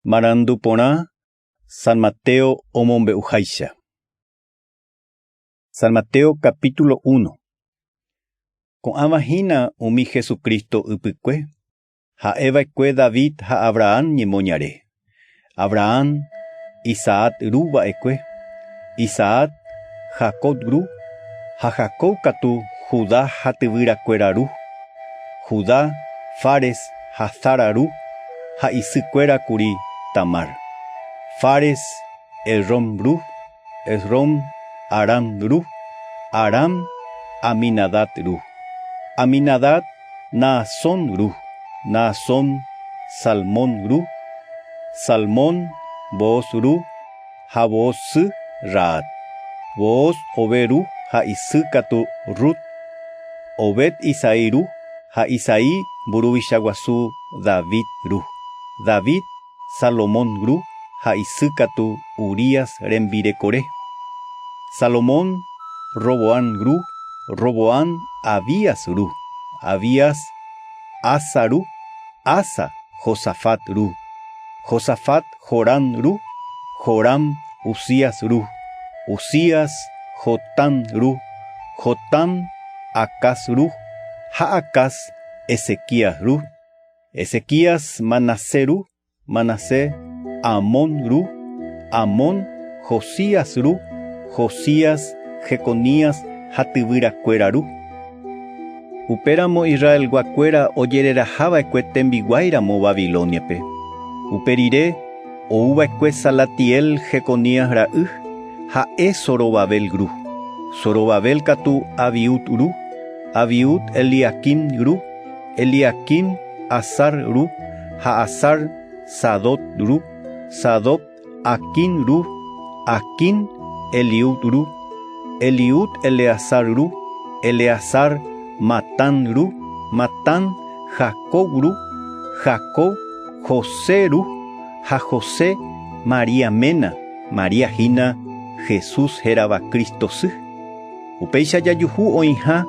Marandu porã, San Mateo omombe'uháicha. San Mateo capítulo 1. Ko'ãvahína umi Jesucristo ypykue, ha'eva'ekue David ha Abraham ñemoñare. Abraham, Isaac ru va'ekue, Isaac, Jacob ru, ha Jacob katu Judá ha tyvyrakuéra ru. Judá, Fares ha Zara ru, ha isykuérakuri Tamar. Fares, Esrom ru, Esrom, Aram ru, Aram, Aminadab ru. Aminadab, Naasón ru, Naasón, Salmón ru, Salmón, Booz ru, ha Booz Raad. Booz Obed ru, ha isykatu Rut. Obed Isaí ru, ha Isaí mburuvichaguasu David ru. David, Salomón ru, ha isykatu Urías rembirekore. Salomón, Roboán ru, Roboán Abías ru, Abías Asa ru, Asa Josafat ru, Josafat Joram ru, Joram Usías ru, Usías Jotam ru, Jotam Acaz ru, ha Acaz Ezequías ru, Ezequías Manasé ru, Manasé Amón ru, Amón Josías ru, Josías Jeconías ha tyvyrakuéra ru. Upéramo Israel guakuéra ojererahava'ekue tembiguáiramo Babiloniape. Uperire ouva'ekue Salatiel Jeconías ra'y, ha'e Zorobabel ru. Zorobabel katu Abiud ru, Abiud Eliakim ru, Eliakim Azar ru, ha Azar Sadot ru, Sadot Akin ru, Akin Eliud ru, Eliud Eleazar ru, Eleazar Matán ru, Matán Jacob ru, Jacob José ru, ha José María Mena, María hína Jesús herava Cristo sy. Upéicha jajuhu oĩha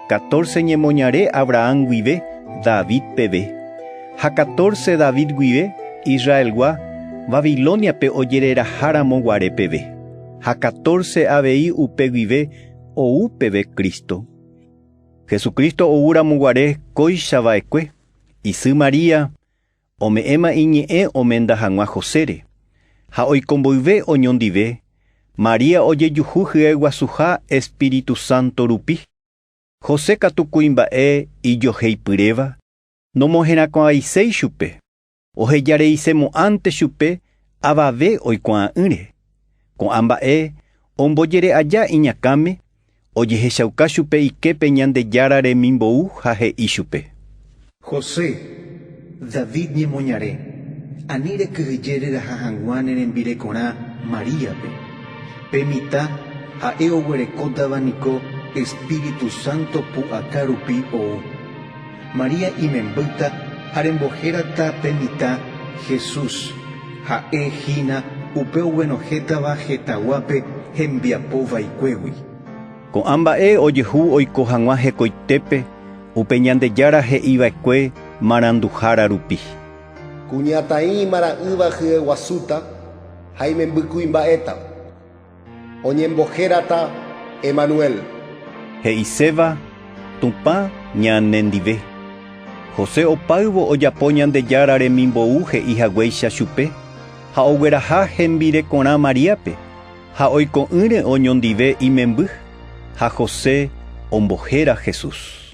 14 ñemoñare Abraham guive David peve, ha 14 David guive Israelgua Babiloniape ojereraháramo guare peve, ha 14 avei upe guive ou peve Cristo. Jesucristo oúramo guare kóichava'ekue, isy María ome'ẽma iñe'ẽ omenda hag̃ua Josére, ha oikomboive oñondive María ojejuhu hyeguasuha Espíritu Santo rupi. José katu kuimba'e ijoheipyréva nomoherakuãiséi chupe, ohejareisemo'ãnte chupe avave oikuaa'ỹre. Ko'ãmba'e ombojere'aja iñakãme, ojehechauka chupe iképe Ñandejára remimbou ha he'i chupe: José, David ñemoñare, ani rekyhyjéreraha hag̃ua ne rembirekorã Maríape. Pe mitã ha'e oguerekótavaniko Espíritu Santo pu'aka rupi ou. María imembýta ha rembohérata pe mitã Jesús, ha'e hína upe oguenohétava hetaguápe hembiapovaikuégui. Ko'ãmba'e ojehu oiko hag̃ua hekoitépe upe Ñandejára he'iva'ekue maranduhára rupi. Kuñataĩ mara'ýva hyeguasúta ha imembykuimba'éta. Oñembohérata Emanuel. He'iséva Tupã ñanendive. José opáyvo ojapo Ñandejára remimbou he'ihaguéicha chupe, ha ogueraha hembirekorã Maríape, ha oiko'ỹre oñondive imemby, ha José ombohéra Jesús.